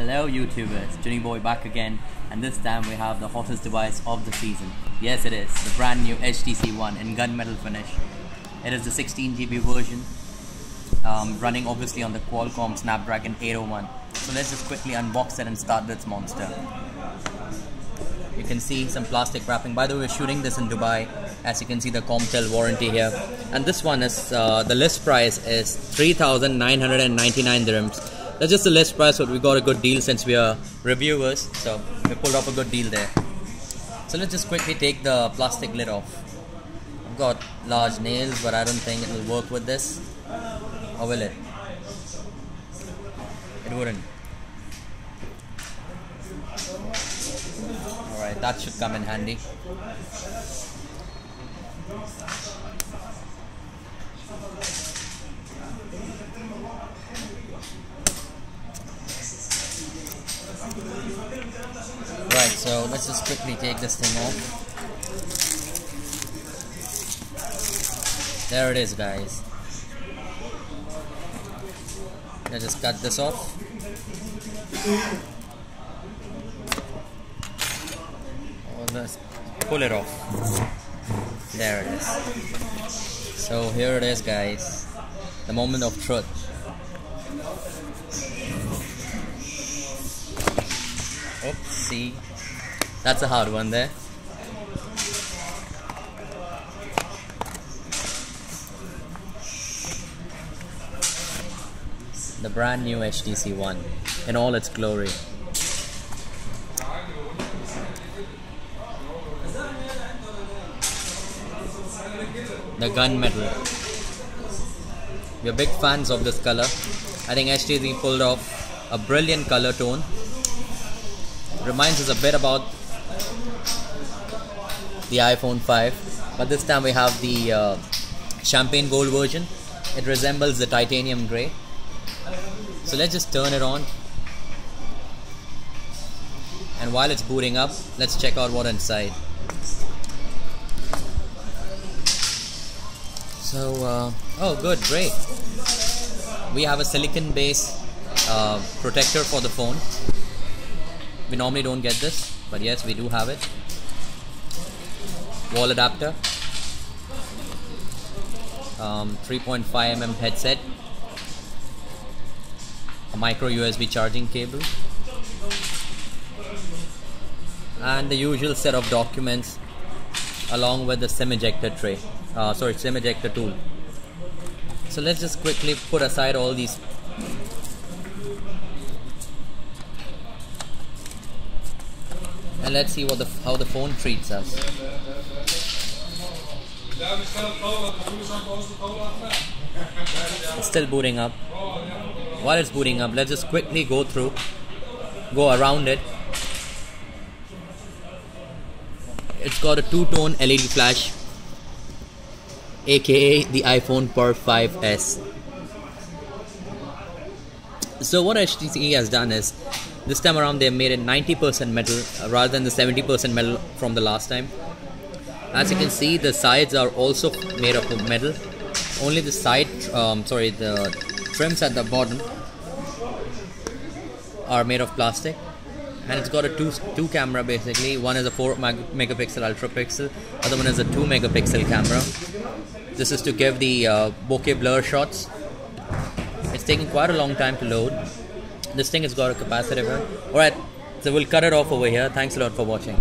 Hello YouTubers, Johnny Boy back again, and this time we have the hottest device of the season. Yes, it is, the brand new Htc One in gunmetal finish. It is the 16GB version, running obviously on the Qualcomm Snapdragon 801. So let's just quickly unbox it and start this monster. You can see some plastic wrapping. By the way, we're shooting this in Dubai. As you can see, the Comtel warranty here. And this one is, the list price is 3,999 dirhams. That's just the list price, but we got a good deal since we are reviewers. So we pulled off a good deal there. So let's just quickly take the plastic lid off. I've got large nails, but I don't think it will work with this. Or will it? It wouldn't. Alright, that should come in handy. Right, so let's just quickly take this thing off. There it is, guys. Let's just cut this off. Let's pull it off. There it is. So here it is, guys. The moment of truth. Oops, see, that's a hard one there. The brand new Htc One in all its glory. The gunmetal. We're big fans of this color. I think HTC pulled off a brilliant color tone. Reminds us a bit about the iPhone 5, but this time we have the champagne gold version. It resembles the titanium grey. So let's just turn it on, and while it's booting up, let's check out what's inside. So oh good, great. We have a silicon based protector for the phone. We normally don't get this, but yes, we do have it. Wall adapter, 3.5mm headset, a micro USB charging cable, and the usual set of documents along with the SIM ejector tray. SIM ejector tool. So let's just quickly put aside all these. And let's see how the phone treats us. It's still booting up. While it's booting up, let's just quickly go around it. It's got a two-tone LED flash, aka the iPhone Per 5s. So what HTC has done is, this time around they made it 90% metal rather than the 70% metal from the last time. As you can see, the sides are also made up of metal. Only the the trims at the bottom are made of plastic. And it's got a two camera basically. One is a 4 megapixel ultra pixel, other one is a 2 megapixel camera. This is to give the bokeh blur shots. It's taking quite a long time to load. This thing has got a capacitor. Alright, so we'll cut it off over here. Thanks a lot for watching.